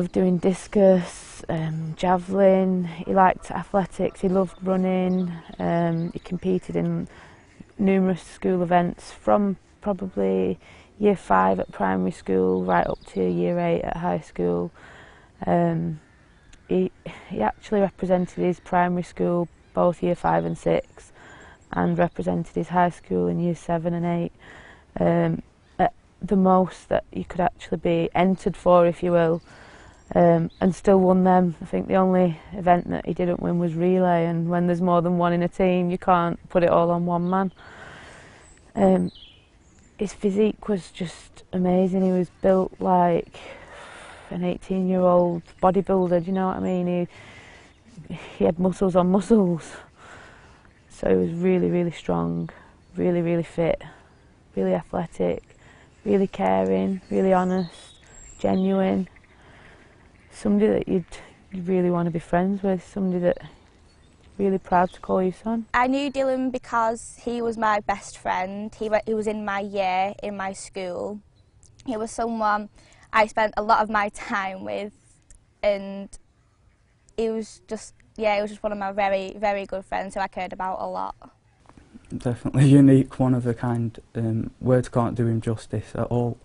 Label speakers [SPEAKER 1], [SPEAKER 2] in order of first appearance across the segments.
[SPEAKER 1] loved doing discus, javelin. He liked athletics. He loved running. He competed in numerous school events from probably year 5 at primary school right up to year 8 at high school. He actually represented his primary school both year 5 and 6, and represented his high school in year 7 and 8. At the most that you could actually be entered for, if you will, and still won them. I think the only event that he didn't win was relay, and when there's more than one in a team you can't put it all on one man. His physique was just amazing. He was built like an 18-year-old bodybuilder, do you know what I mean? He had muscles on muscles. So he was really, really strong, really, really fit, really athletic, really caring, really honest, genuine. Somebody that you'd really want to be friends with, somebody that really proud to call you son.
[SPEAKER 2] I knew Dylan because he was my best friend. He was in my year, in my school. He was someone I spent a lot of my time with, and he was just one of my very, very good friends who I cared about a lot.
[SPEAKER 3] Definitely unique, one of a kind. Words can't do him justice at all.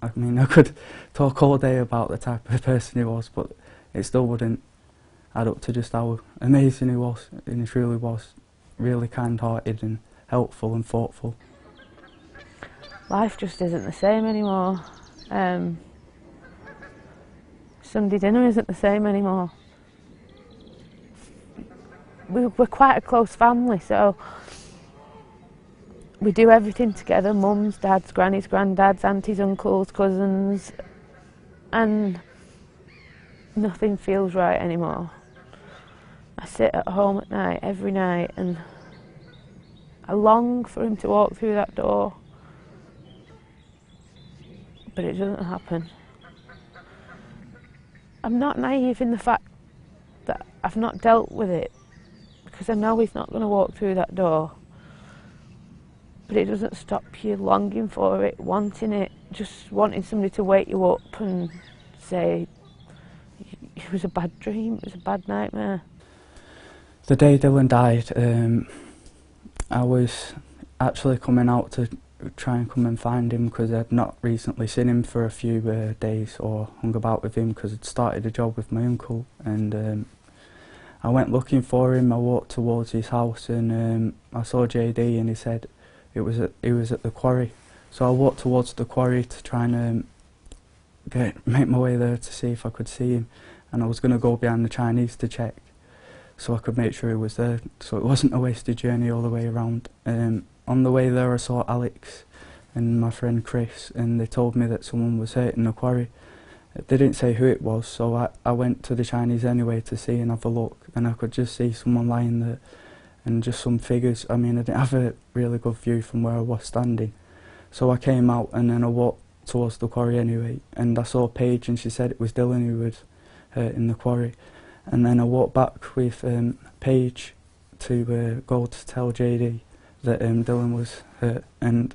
[SPEAKER 3] I mean, I could talk all day about the type of person he was, but it still wouldn't add up to just how amazing he was, and he truly was. Really kind-hearted and helpful and thoughtful.
[SPEAKER 1] Life just isn't the same anymore. Sunday dinner isn't the same anymore. We're quite a close family, so we do everything together, mums, dads, grannies, granddads, aunties, uncles, cousins, and nothing feels right anymore. I sit at home at night, every night, and I long for him to walk through that door, but it doesn't happen. I'm not naive in the fact that I've not dealt with it, because I know he's not going to walk through that door. But it doesn't stop you longing for it, wanting it, just wanting somebody to wake you up and say, it was a bad dream, it was a bad nightmare.
[SPEAKER 3] The day Dylan died, I was actually coming out to try and come and find him, because I'd not recently seen him for a few days or hung about with him, because I'd started a job with my uncle, and I went looking for him. I walked towards his house, and I saw JD, and he said he was at the quarry. So I walked towards the quarry to try and make my way there to see if I could see him, and I was going to go behind the Chinese to check so I could make sure he was there, so it wasn't a wasted journey all the way around. On the way there I saw Alex and my friend Chris, and they told me that someone was hurt in the quarry. They didn't say who it was, so I went to the Chinese anyway to see and have a look, and I could just see someone lying there and just some figures. I mean, I didn't have a really good view from where I was standing, so I came out and then I walked towards the quarry anyway, and I saw Paige, and she said it was Dylan who was hurt in the quarry. And then I walked back with Paige to go to tell JD that Dylan was hurt, and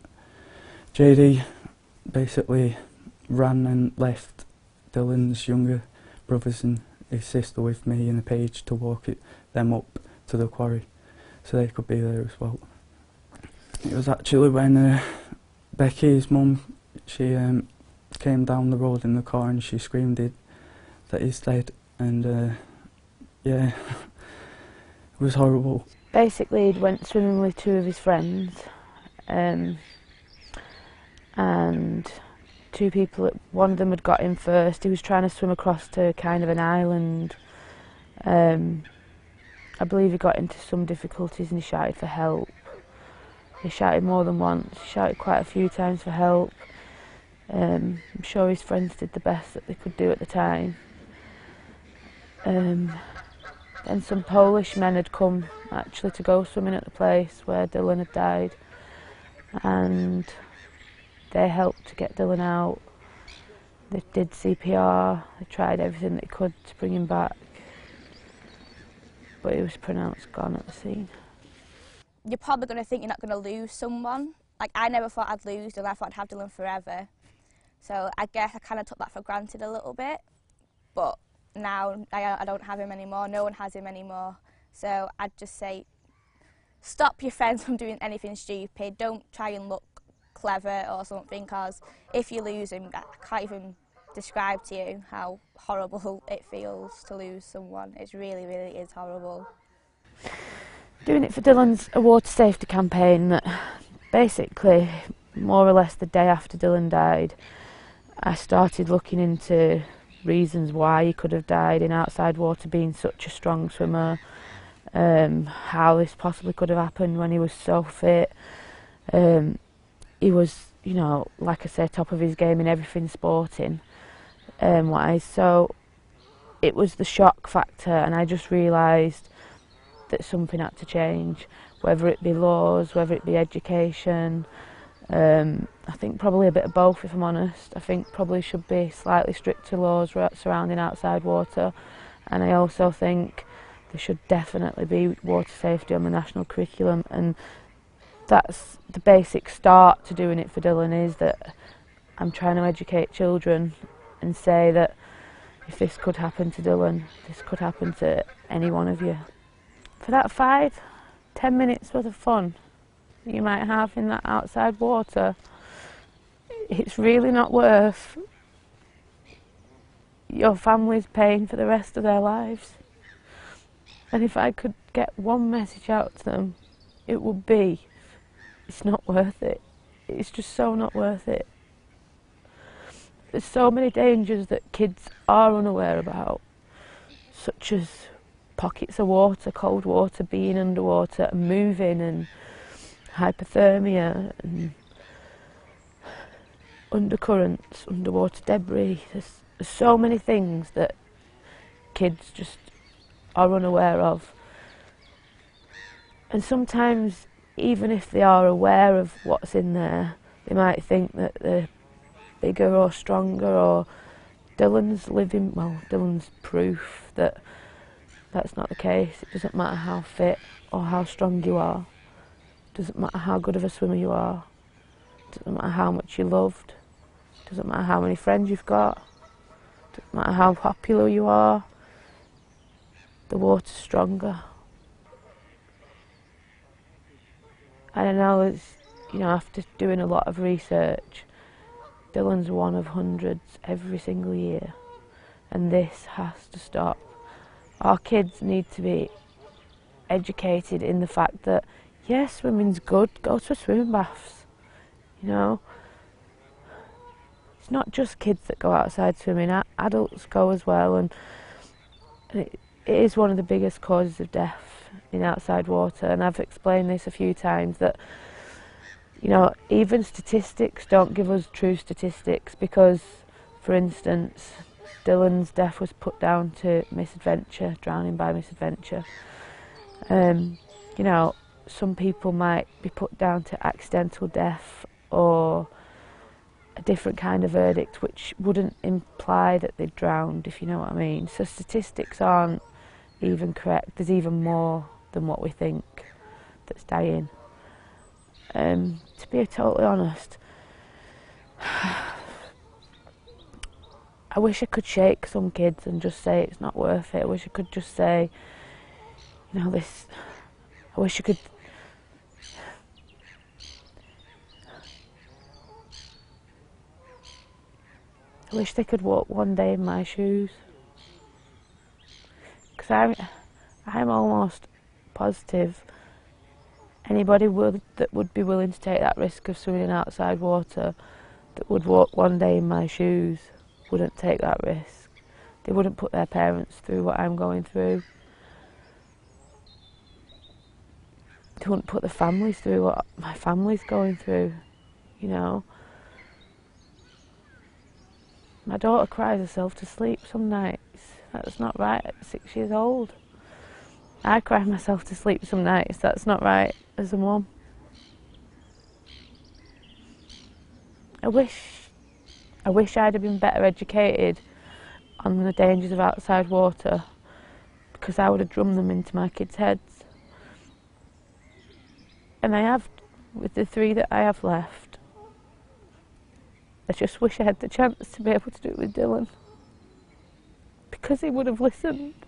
[SPEAKER 3] JD basically ran and left Dylan's younger brothers and his sister with me and Paige to walk them up to the quarry so they could be there as well. It was actually when Beckie's mum, she came down the road in the car and she screamed that he's dead, and yeah, it was horrible.
[SPEAKER 1] Basically, he'd went swimming with 2 of his friends, and 2 people, one of them had got in first. He was trying to swim across to kind of an island. I believe he got into some difficulties and he shouted for help. He shouted more than once, he shouted quite a few times for help. I'm sure his friends did the best that they could do at the time. Then some Polish men had come actually to go swimming at the place where Dylan had died, and they helped to get Dylan out. They did CPR, they tried everything they could to bring him back, but he was pronounced gone at the scene.
[SPEAKER 2] You're probably going to think you're not going to lose someone. Like, I never thought I'd lose Dylan, I thought I'd have Dylan forever. So I guess I kind of took that for granted a little bit. but now I don't have him anymore, no one has him anymore. So I'd just say, stop your friends from doing anything stupid, don't try and look clever or something, because if you lose him, I can't even describe to you how horrible it feels to lose someone. It really, really is horrible.
[SPEAKER 1] Doing it for Dylan's a water safety campaign that basically, more or less the day after Dylan died, I started looking into reasons why he could have died in outside water, being such a strong swimmer, how this possibly could have happened when he was so fit. He was, you know, like I say, top of his game in everything sporting wise. So it was the shock factor, and I just realised that something had to change, whether it be laws, whether it be education. I think probably a bit of both, if I'm honest. I think probably should be slightly stricter laws surrounding outside water, and I also think there should definitely be water safety on the national curriculum, and that's the basic start to doing it for Dylan, is that I'm trying to educate children and say that if this could happen to Dylan, this could happen to any one of you. For that 5-10 minutes worth of fun you might have in that outside water, it's really not worth your family's pain for the rest of their lives. And if I could get one message out to them, it would be, it's not worth it. It's just so not worth it. There's so many dangers that kids are unaware about, such as pockets of water, cold water, being underwater and moving, and hypothermia and undercurrents, underwater debris. There's so many things that kids just are unaware of. And sometimes, even if they are aware of what's in there, they might think that they're bigger or stronger, or Dylan's proof that that's not the case. It doesn't matter how fit or how strong you are. It doesn't matter how good of a swimmer you are. It doesn't matter how much you're loved. It doesn't matter how many friends you've got. It doesn't matter how popular you are. The water's stronger. And I know it's, after doing a lot of research, Dylan's one of hundreds every single year, and this has to stop. Our kids need to be educated in the fact that, yes, swimming's good, go to swimming baths, It's not just kids that go outside swimming, adults go as well, and it is one of the biggest causes of death in outside water, and I've explained this a few times, that even statistics don't give us true statistics, because, for instance, Dylan's death was put down to misadventure, drowning by misadventure. Some people might be put down to accidental death or a different kind of verdict, which wouldn't imply that they drowned, if you know what I mean. So statistics aren't even correct. There's even more than what we think that's dying. To be totally honest, I wish I could shake some kids and just say it's not worth it. I wish I could just say, I wish I could. I wish they could walk one day in my shoes, because I'm almost positive anybody that would be willing to take that risk of swimming in outside water, that would walk one day in my shoes, wouldn't take that risk. They wouldn't put their parents through what I'm going through. They wouldn't put the families through what my family's going through, My daughter cries herself to sleep some nights. That's not right at 6 years old. I cry myself to sleep some nights. That's not right as a mum. I wish I'd have been better educated on the dangers of outside water, because I would have drummed them into my kids' heads. And I have, with the 3 that I have left. I just wish I had the chance to be able to do it with Dylan, because he would have listened.